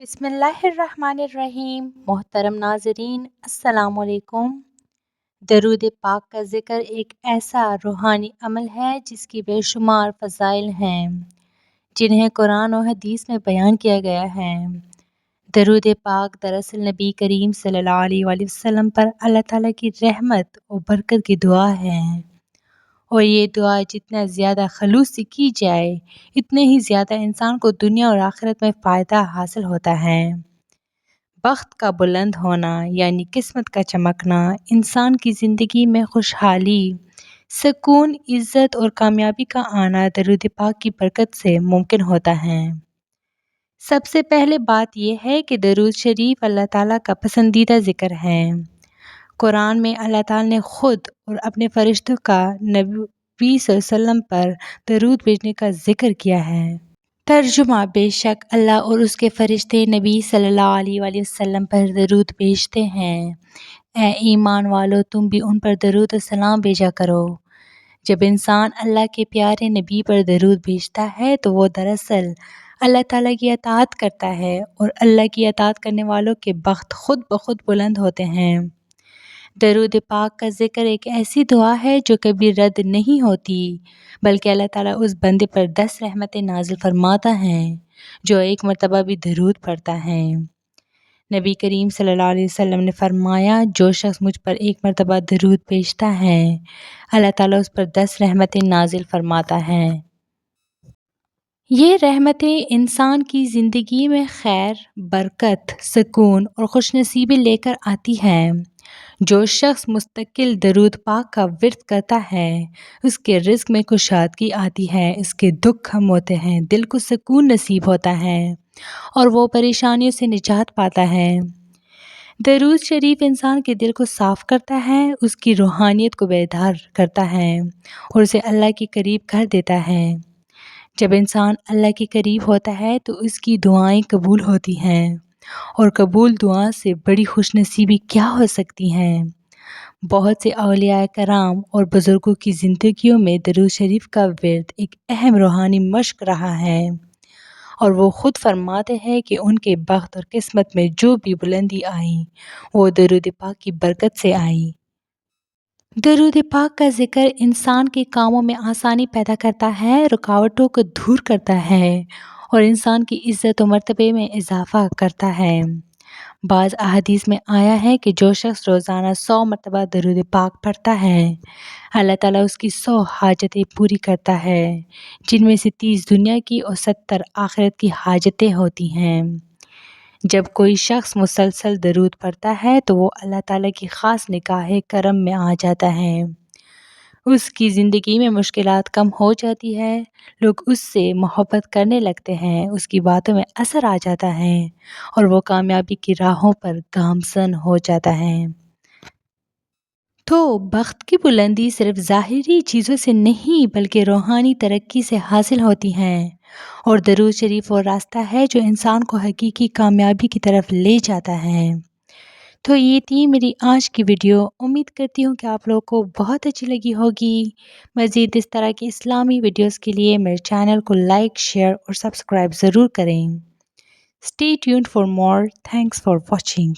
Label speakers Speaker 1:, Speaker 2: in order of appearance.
Speaker 1: بسم اللہ الرحمن الرحیم۔ محترم ناظرین، السلام علیکم۔ درود پاک کا ذکر ایک ایسا روحانی عمل ہے جس کی بے شمار فضائل ہیں جنہیں قرآن و حدیث میں بیان کیا گیا ہے۔ درود پاک دراصل نبی کریم صلی اللہ علیہ وآلہ وسلم پر اللہ تعالیٰ کی رحمت و برکت کی دعا ہے، اور یہ دعا جتنا زیادہ خلوص سے کی جائے اتنے ہی زیادہ انسان کو دنیا اور آخرت میں فائدہ حاصل ہوتا ہے۔ بخت کا بلند ہونا یعنی قسمت کا چمکنا انسان کی زندگی میں خوشحالی، سکون، عزت اور کامیابی کا آنا درود پاک کی برکت سے ممکن ہوتا ہے۔ سب سے پہلے بات یہ ہے کہ درود شریف اللہ تعالیٰ کا پسندیدہ ذکر ہے۔ قرآن میں اللہ تعالیٰ نے خود اور اپنے فرشتوں کا نبی صلی اللہ علیہ وسلم پر درود بھیجنے کا ذکر کیا ہے۔ ترجمہ: بے شک اللہ اور اس کے فرشتے نبی صلی اللہ علیہ وآلہ وسلم پر درود بھیجتے ہیں۔ اے ایمان والو، تم بھی ان پر درود و سلام بھیجا کرو۔ جب انسان اللہ کے پیارے نبی پر درود بھیجتا ہے تو وہ دراصل اللہ تعالیٰ کی اطاعت کرتا ہے، اور اللہ کی اطاعت کرنے والوں کے بخت خود بخود بلند ہوتے ہیں۔ درود پاک کا ذکر ایک ایسی دعا ہے جو کبھی رد نہیں ہوتی، بلکہ اللہ تعالیٰ اس بندے پر 10 رحمتیں نازل فرماتا ہے جو ایک مرتبہ بھی درود پڑھتا ہے۔ نبی کریم صلی اللہ علیہ وسلم نے فرمایا، جو شخص مجھ پر ایک مرتبہ درود بھیجتا ہے اللہ تعالیٰ اس پر 10 رحمتیں نازل فرماتا ہے۔ یہ رحمتیں انسان کی زندگی میں خیر، برکت، سکون اور خوش نصیبی لے کر آتی ہیں۔ جو شخص مستقل درود پاک کا ورد کرتا ہے اس کے رزق میں کشادگی آتی ہے، اس کے دکھ کم ہوتے ہیں، دل کو سکون نصیب ہوتا ہے اور وہ پریشانیوں سے نجات پاتا ہے۔ درود شریف انسان کے دل کو صاف کرتا ہے، اس کی روحانیت کو بیدار کرتا ہے اور اسے اللہ کے قریب کر دیتا ہے۔ جب انسان اللہ کے قریب ہوتا ہے تو اس کی دعائیں قبول ہوتی ہیں، اور قبول دعا سے بڑی خوش نصیبی کیا ہو سکتی ہے۔ بہت سے اولیاء کرام اور بزرگوں کی زندگیوں میں درود شریف کا ورد ایک اہم روحانی مشق رہا ہے، اور وہ خود فرماتے ہیں کہ ان کے بخت اور قسمت میں جو بھی بلندی آئی وہ درود پاک کی برکت سے آئی۔ درود پاک کا ذکر انسان کے کاموں میں آسانی پیدا کرتا ہے، رکاوٹوں کو دور کرتا ہے اور انسان کی عزت و مرتبے میں اضافہ کرتا ہے۔ بعض احادیث میں آیا ہے کہ جو شخص روزانہ 100 مرتبہ درود پاک پڑھتا ہے اللہ تعالیٰ اس کی 100 حاجتیں پوری کرتا ہے، جن میں سے 30 دنیا کی اور 70 آخرت کی حاجتیں ہوتی ہیں۔ جب کوئی شخص مسلسل درود پڑھتا ہے تو وہ اللہ تعالیٰ کی خاص نگاہ کرم میں آ جاتا ہے، اس کی زندگی میں مشکلات کم ہو جاتی ہے، لوگ اس سے محبت کرنے لگتے ہیں، اس کی باتوں میں اثر آ جاتا ہے اور وہ کامیابی کی راہوں پر گامزن ہو جاتا ہے۔ تو بخت کی بلندی صرف ظاہری چیزوں سے نہیں بلکہ روحانی ترقی سے حاصل ہوتی ہے، اور درود شریف وہ راستہ ہے جو انسان کو حقیقی کامیابی کی طرف لے جاتا ہے۔ تو یہ تھی میری آج کی ویڈیو، امید کرتی ہوں کہ آپ لوگوں کو بہت اچھی لگی ہوگی۔ مزید اس طرح کی اسلامی ویڈیوز کے لیے میرے چینل کو لائک، شیئر اور سبسکرائب ضرور کریں۔ Stay tuned for more. Thanks for watching.